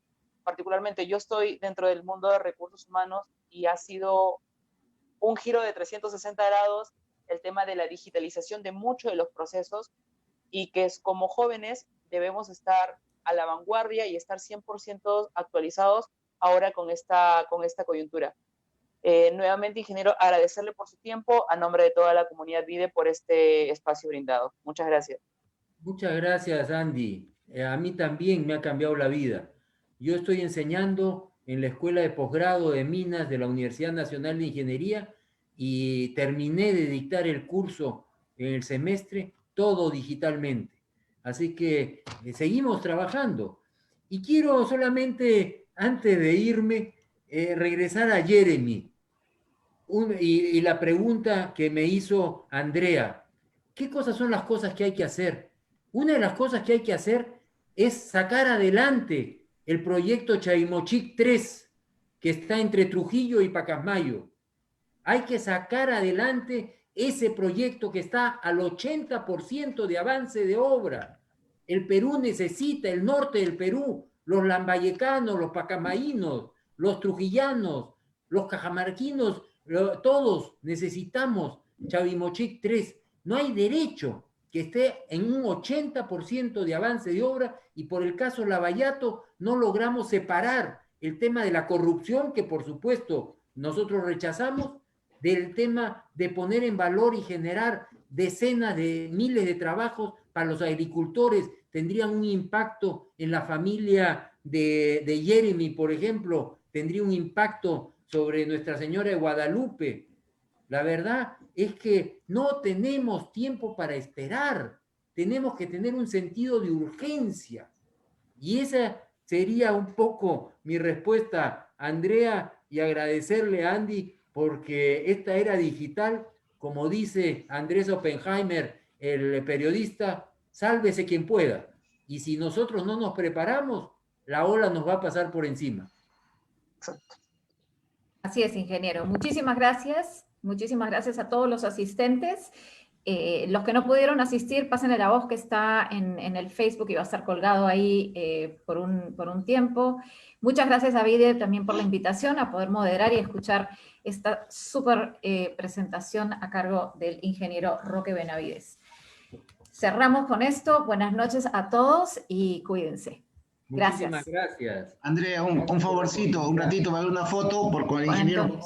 S10: Particularmente yo estoy dentro del mundo de recursos humanos y ha sido un giro de 360 grados el tema de la digitalización de muchos de los procesos, y que como jóvenes debemos estar a la vanguardia y estar 100% actualizados ahora con esta coyuntura. Nuevamente, ingeniero, agradecerle por su tiempo a nombre de toda la comunidad VIDE por este espacio brindado. Muchas gracias.
S3: Muchas gracias, Andy. A mí también me ha cambiado la vida. Yo estoy enseñando en la Escuela de Posgrado de Minas de la Universidad Nacional de Ingeniería y terminé de dictar el curso en el semestre, todo digitalmente. Así que seguimos trabajando. Y quiero solamente, antes de irme, regresar a Jeremy. Y la pregunta que me hizo Andrea, ¿qué cosas son las cosas que hay que hacer? Una de las cosas que hay que hacer es sacar adelante el proyecto Chavimochic 3, que está entre Trujillo y Pacasmayo. Hay que sacar adelante ese proyecto que está al 80% de avance de obra. El Perú necesita, el norte del Perú, los lambayecanos, los pacasmaínos, los trujillanos, los cajamarquinos, todos necesitamos Chavimochic 3. No hay derecho que esté en un 80% de avance de obra, y por el caso Lavallato no logramos separar el tema de la corrupción, que por supuesto nosotros rechazamos, del tema de poner en valor y generar decenas de miles de trabajos para los agricultores. Tendrían un impacto en la familia de Jeremy, por ejemplo, tendría un impacto sobre Nuestra Señora de Guadalupe. La verdad es que no tenemos tiempo para esperar, tenemos que tener un sentido de urgencia. Y esa sería un poco mi respuesta, Andrea, y agradecerle a Andy, porque esta era digital, como dice Andrés Oppenheimer, el periodista, sálvese quien pueda. Y si nosotros no nos preparamos, la ola nos va a pasar por encima.
S2: Así es, ingeniero. Muchísimas gracias. Muchísimas gracias a todos los asistentes. Los que no pudieron asistir, pásenle la voz que está en el Facebook y va a estar colgado ahí por un tiempo. Muchas gracias a VIDE también por la invitación a poder moderar y escuchar esta súper presentación a cargo del ingeniero Roque Benavides. Cerramos con esto. Buenas noches a todos y cuídense. Gracias.
S3: Muchísimas gracias.
S7: Andrea, un favorcito, un ratito, para ver una foto con el ingeniero.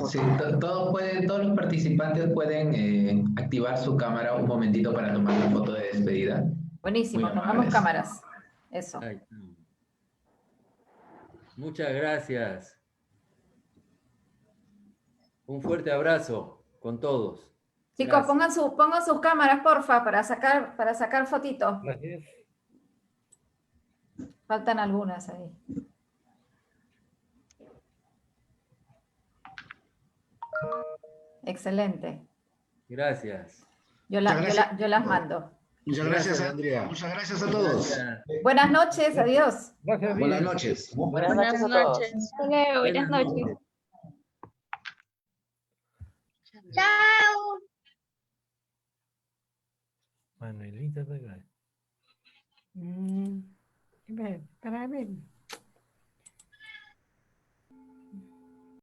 S1: Sí, todos los participantes pueden activar su cámara un momentito para tomar la foto de despedida.
S2: Buenísimo, tomamos cámaras. Eso.
S3: Muchas gracias. Un fuerte abrazo con todos.
S2: Chicos, pongan sus cámaras, porfa, para sacar fotitos.
S3: Gracias.
S2: Faltan algunas ahí. Excelente.
S3: Gracias.
S2: Yo las mando.
S7: Muchas gracias,
S3: Andrea.
S7: Muchas gracias a todos.
S3: Gracias.
S2: Buenas noches, adiós.
S11: Gracias,
S7: Buenas
S11: Vivi.
S7: noches.
S10: Buenas noches a todos.
S12: Hasta luego, buenas noches.
S9: Chao.
S11: Manuelita,
S12: Para ver.